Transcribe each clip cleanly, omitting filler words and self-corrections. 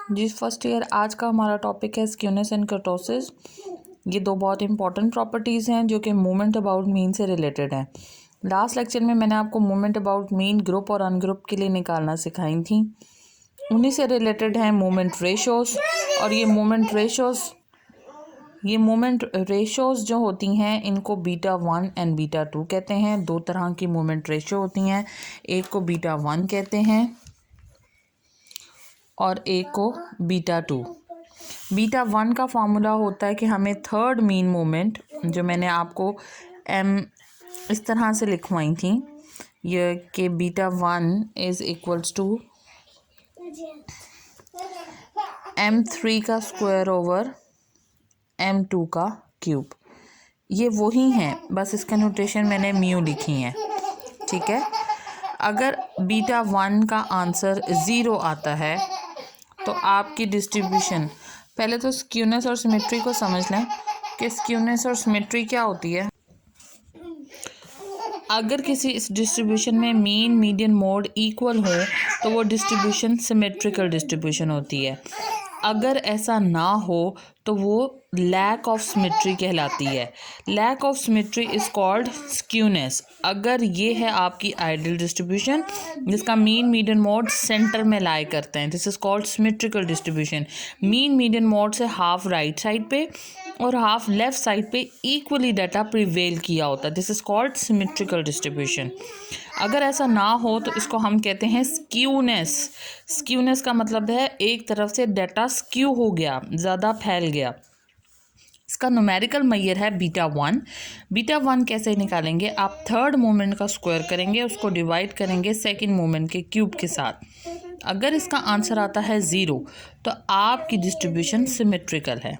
जी first year आज का हमारा टॉपिक है स्क्यूनेस एंड कर्टोसिस। ये दो बहुत इंपॉर्टेंट प्रॉपर्टीज़ हैं जो कि मूवमेंट अबाउट मीन से रिलेटेड हैं। लास्ट लेक्चर में मैंने आपको मूवमेंट अबाउट मीन ग्रुप और अनग्रुप के लिए निकालना सिखाई थी। उन्हीं से रिलेटेड हैं मूवमेंट रेशोज़। और ये मूवमेंट रेशोज़ जो होती हैं इनको बीटा 1 एंड बीटा 2 कहते हैं। दो तरह की मूवमेंट रेशो होती हैं, एक को बीटा 1 कहते हैं और एक को बीटा 2। बीटा 1 का फार्मूला होता है कि हमें थर्ड मीन मोमेंट, जो मैंने आपको इस तरह से लिखवाई थी, ये कि beta 1 is equals to m3 का स्क्वायर ओवर m2 का क्यूब। ये वही हैं, बस इसका नोटेशन मैंने म्यू लिखी है, ठीक है। अगर बीटा 1 का आंसर 0 आता है तो आपकी डिस्ट्रीब्यूशन, पहले तो स्क्यूनेस और सिमेट्री को समझ लें कि स्क्यूनेस और सिमेट्री क्या होती है। अगर किसी इस डिस्ट्रीब्यूशन में मीन मीडियन मोड इक्वल हो तो वो डिस्ट्रीब्यूशन सिमेट्रिकल डिस्ट्रीब्यूशन होती है। अगर ऐसा ना हो तो वो लैक ऑफ सिमेट्री कहलाती है। Lack of symmetry is called skewness. अगर ये है आपकी आइडियल डिस्ट्रीब्यूशन जिसका मीन मीडियन मोड सेंटर में लाई करते हैं, this is called symmetrical distribution. Mean median mode से हाफ राइट साइड पे और हाफ लेफ्ट साइड पे इक्वली डाटा प्रिवेल किया होता है, this is called symmetrical distribution. अगर ऐसा ना हो तो इसको हम कहते हैं स्क्यूनेस। स्क्यूनेस का मतलब है एक तरफ से डाटा स्क्यू हो गया, ज़्यादा फैल गया। इसका न्यूमेरिकल मैयर है बीटा 1। बीटा 1 कैसे निकालेंगे, आप थर्ड मोमेंट का स्क्वायर करेंगे, उसको डिवाइड करेंगे सेकंड मोमेंट के क्यूब के साथ। अगर इसका आंसर आता है 0 तो आपकी डिस्ट्रीब्यूशन सिमेट्रिकल है।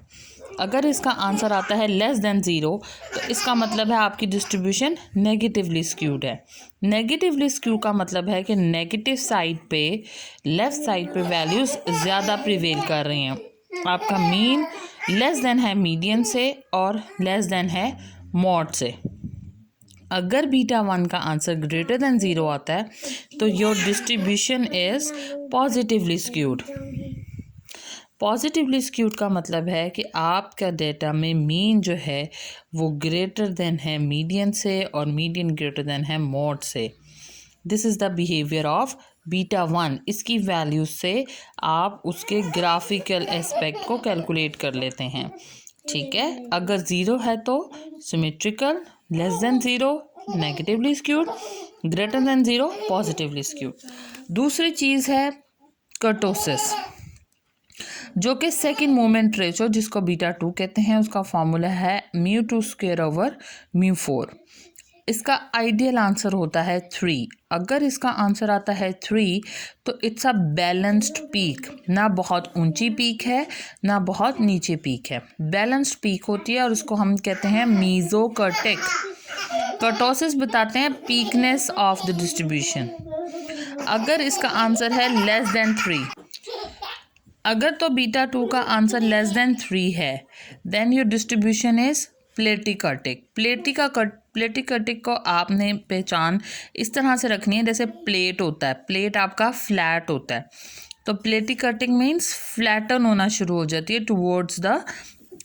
अगर इसका आंसर आता है लेस देन 0 तो इसका मतलब है आपकी डिस्ट्रीब्यूशन नेगेटिवली स्क्यूड है। नेगेटिवली स्क्यू का मतलब है कि नेगेटिव साइड पे, लेफ़्ट साइड पे वैल्यूज़ ज़्यादा प्रिवेल कर रही हैं। आपका मीन लेस देन है मीडियन से और लेस देन है मॉड से। अगर बीटा 1 का आंसर ग्रेटर देन 0 आता है तो your distribution is positively skewed. Positively skewed का मतलब है कि आपका डेटा में मीन जो है वो ग्रेटर देन है मीडियन से और मीडियन ग्रेटर देन है मॉड से। This is the behaviour of beta 1। इसकी वैल्यू से आप उसके ग्राफिकल एस्पेक्ट को कैलकुलेट कर लेते हैं, ठीक है। अगर 0 है तो symmetrical, less than 0 negatively skewed, greater than 0 positively skewed. दूसरी चीज़ है कर्टोसिस, जो कि सेकंड मोमेंट रेशो जिसको बीटा 2 कहते हैं, उसका फार्मूला है μ2 स्क्वायर ओवर μ4। इसका आइडियल आंसर होता है 3। अगर इसका आंसर आता है 3 तो इट्स अ बैलेंस्ड पीक, ना बहुत ऊंची पीक है ना बहुत नीचे पीक है, बैलेंस्ड पीक होती है और उसको हम कहते हैं मीजोकर्टिक। कर्टोसिस बताते हैं पीकनेस ऑफ द डिस्ट्रीब्यूशन। अगर इसका आंसर है लेस देन 3, अगर तो बीटा 2 का आंसर लेस देन 3 है देन योर डिस्ट्रीब्यूशन इज प्लेटिकर्टिक। प्लेटिकर्टिक को आपने पहचान इस तरह से रखनी है जैसे प्लेट होता है, प्लेट आपका फ्लैट होता है, तो प्लेटिकर्टिक मीन्स फ्लैटन होना शुरू हो जाती है towards the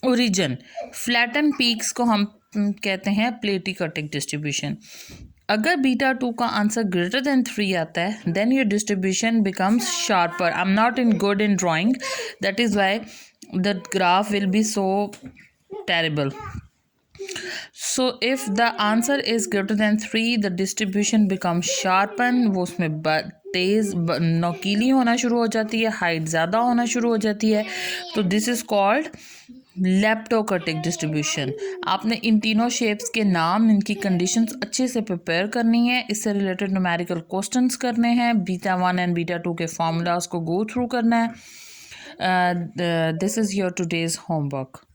origin. Flatten peaks को हम कहते हैं प्लेटिकर्टिक डिस्ट्रीब्यूशन। अगर बीटा 2 का आंसर ग्रेटर देन 3 आता है then your distribution becomes sharper. I am not in good in drawing, that is why the graph will be so terrible. So if the answer is greater than 3 the distribution becomes sharpen, वो उसमें तेज़ नोकीली होना शुरू हो जाती है, height ज़्यादा होना शुरू हो जाती है, तो this is called leptokurtic distribution. आपने इन तीनों शेप्स के नाम, इनकी कंडीशंस अच्छे से प्रिपेयर करनी है, इससे रिलेटेड न्यूमेरिकल क्वेश्चंस करने हैं, बीटा 1 एंड बीटा 2 के फार्मूलाज को गो थ्रू करना है। This is your today's homework.